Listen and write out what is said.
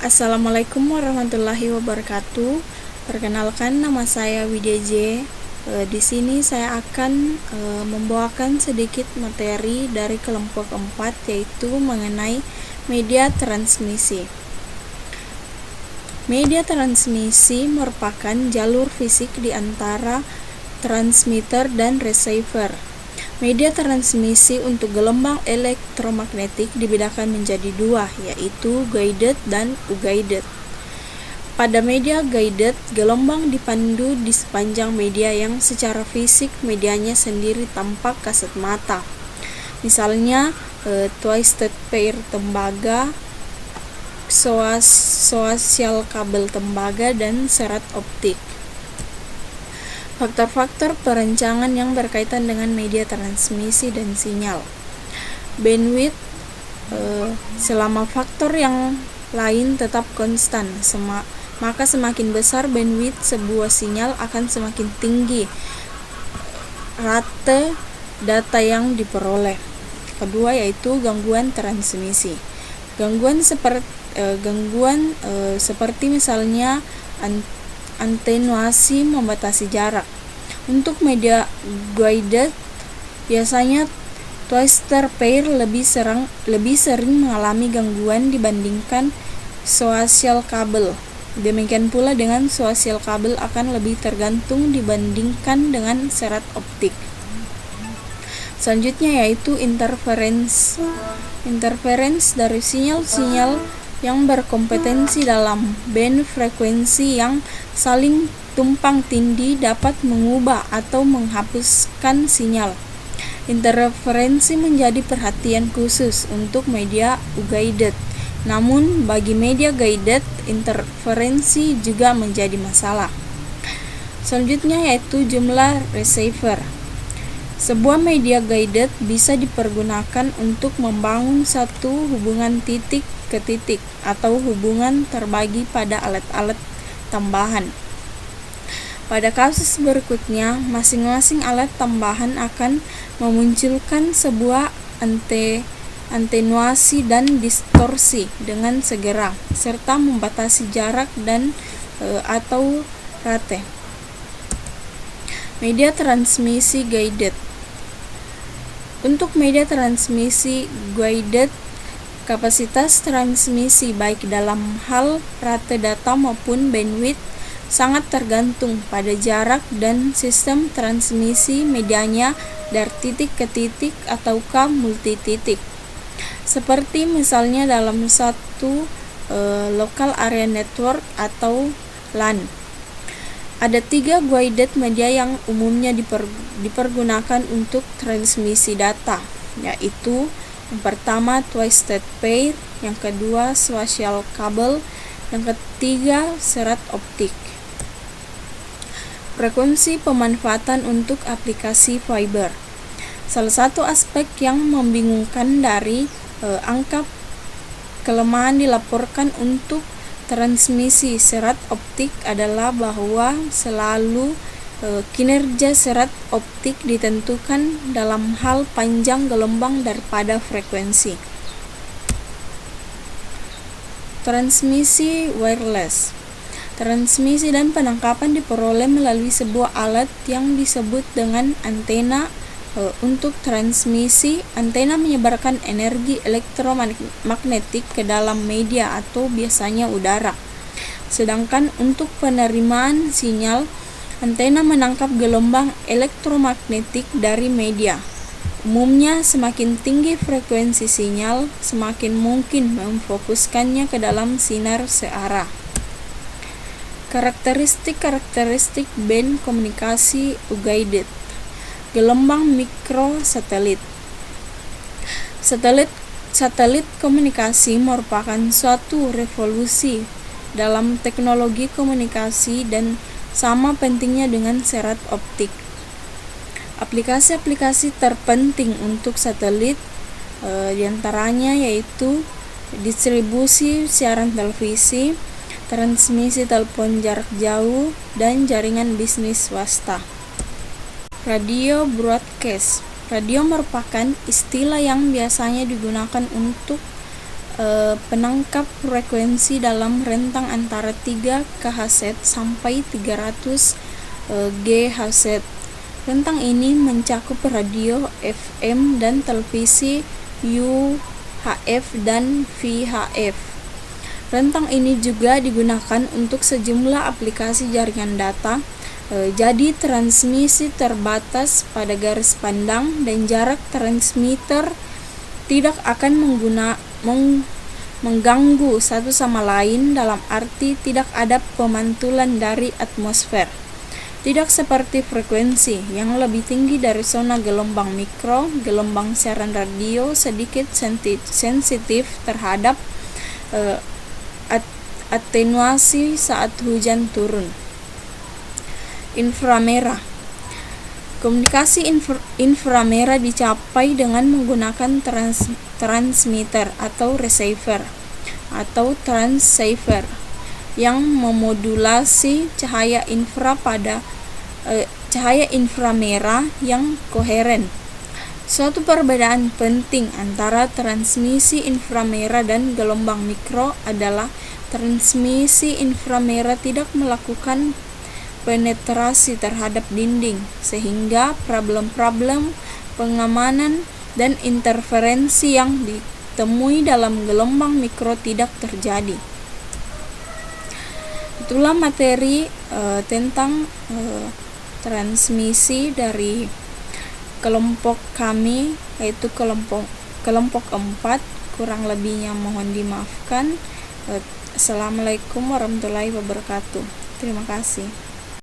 Assalamualaikum warahmatullahi wabarakatuh. Perkenalkan, nama saya Widya J. Di sini saya akan membawakan sedikit materi dari kelompok 4, yaitu mengenai media transmisi. Media transmisi merupakan jalur fisik di antara transmitter dan receiver. Media transmisi untuk gelombang elektromagnetik dibedakan menjadi dua, yaitu guided dan unguided. Pada media guided, gelombang dipandu di sepanjang media yang secara fisik medianya sendiri tampak kasat mata. Misalnya twisted pair tembaga, koaksial kabel tembaga, dan serat optik. Faktor-faktor perancangan yang berkaitan dengan media transmisi dan sinyal. Bandwidth, selama faktor yang lain tetap konstan, maka semakin besar bandwidth sebuah sinyal akan semakin tinggi rate data yang diperoleh. Kedua yaitu gangguan transmisi. Gangguan seperti misalnya atenuasi membatasi jarak. Untuk media guided, biasanya twister pair lebih sering mengalami gangguan dibandingkan koaksial kabel. Demikian pula dengan koaksial kabel akan lebih tergantung dibandingkan dengan serat optik. Selanjutnya yaitu interference. Interference dari sinyal-sinyal yang berkompetensi dalam band frekuensi yang saling tumpang tindih dapat mengubah atau menghapuskan sinyal. Interferensi menjadi perhatian khusus untuk media unguided. Namun bagi media guided, interferensi juga menjadi masalah. Selanjutnya yaitu jumlah receiver. Sebuah media guided bisa dipergunakan untuk membangun satu hubungan titik ke titik atau hubungan terbagi pada alat-alat tambahan. Pada kasus berikutnya, masing-masing alat tambahan akan memunculkan sebuah atenuasi dan distorsi dengan segera, serta membatasi jarak dan atau rate. Media transmisi guided. Untuk media transmisi guided, kapasitas transmisi baik dalam hal rate data maupun bandwidth sangat tergantung pada jarak dan sistem transmisi medianya dari titik ke titik ataukah multi titik. Seperti misalnya dalam satu local area network atau LAN. Ada 3 guided media yang umumnya dipergunakan untuk transmisi data, yaitu yang pertama twisted pair, yang kedua koaksial kabel, yang ketiga serat optik. Frekuensi pemanfaatan untuk aplikasi fiber. Salah satu aspek yang membingungkan dari angka kelemahan dilaporkan untuk transmisi serat optik adalah bahwa selalu kinerja serat optik ditentukan dalam hal panjang gelombang daripada frekuensi. Transmisi wireless. Transmisi dan penangkapan diperoleh melalui sebuah alat yang disebut dengan antena. Untuk transmisi, antena menyebarkan energi elektromagnetik ke dalam media atau biasanya udara. Sedangkan untuk penerimaan sinyal, antena menangkap gelombang elektromagnetik dari media. Umumnya semakin tinggi frekuensi sinyal, semakin mungkin memfokuskannya ke dalam sinar searah. Karakteristik band komunikasi unguided. Gelombang mikrosatelit. Satelit komunikasi merupakan suatu revolusi dalam teknologi komunikasi dan sama pentingnya dengan serat optik. Aplikasi-aplikasi terpenting untuk satelit diantaranya yaitu distribusi siaran televisi, transmisi telepon jarak jauh, dan jaringan bisnis swasta. Radio broadcast. Radio merupakan istilah yang biasanya digunakan untuk penangkap frekuensi dalam rentang antara 3 kHz sampai 300 GHz. Rentang ini mencakup radio, FM, dan televisi UHF dan VHF. Rentang ini juga digunakan untuk sejumlah aplikasi jaringan data. Jadi transmisi terbatas pada garis pandang dan jarak transmitter tidak akan mengganggu satu sama lain, dalam arti tidak ada pemantulan dari atmosfer. Tidak seperti frekuensi yang lebih tinggi dari zona gelombang mikro, gelombang siaran radio sedikit sensitif terhadap atenuasi saat hujan turun. Inframerah. Komunikasi inframerah dicapai dengan menggunakan transmitter atau receiver atau transceiver yang memodulasi cahaya inframerah yang koheren. Suatu perbedaan penting antara transmisi inframerah dan gelombang mikro adalah transmisi inframerah tidak melakukan penetrasi terhadap dinding, sehingga problem-problem pengamanan dan interferensi yang ditemui dalam gelombang mikro tidak terjadi. Itulah materi tentang transmisi dari kelompok kami, yaitu kelompok 4. Kurang lebihnya mohon dimaafkan. Assalamualaikum warahmatullahi wabarakatuh. Terima kasih.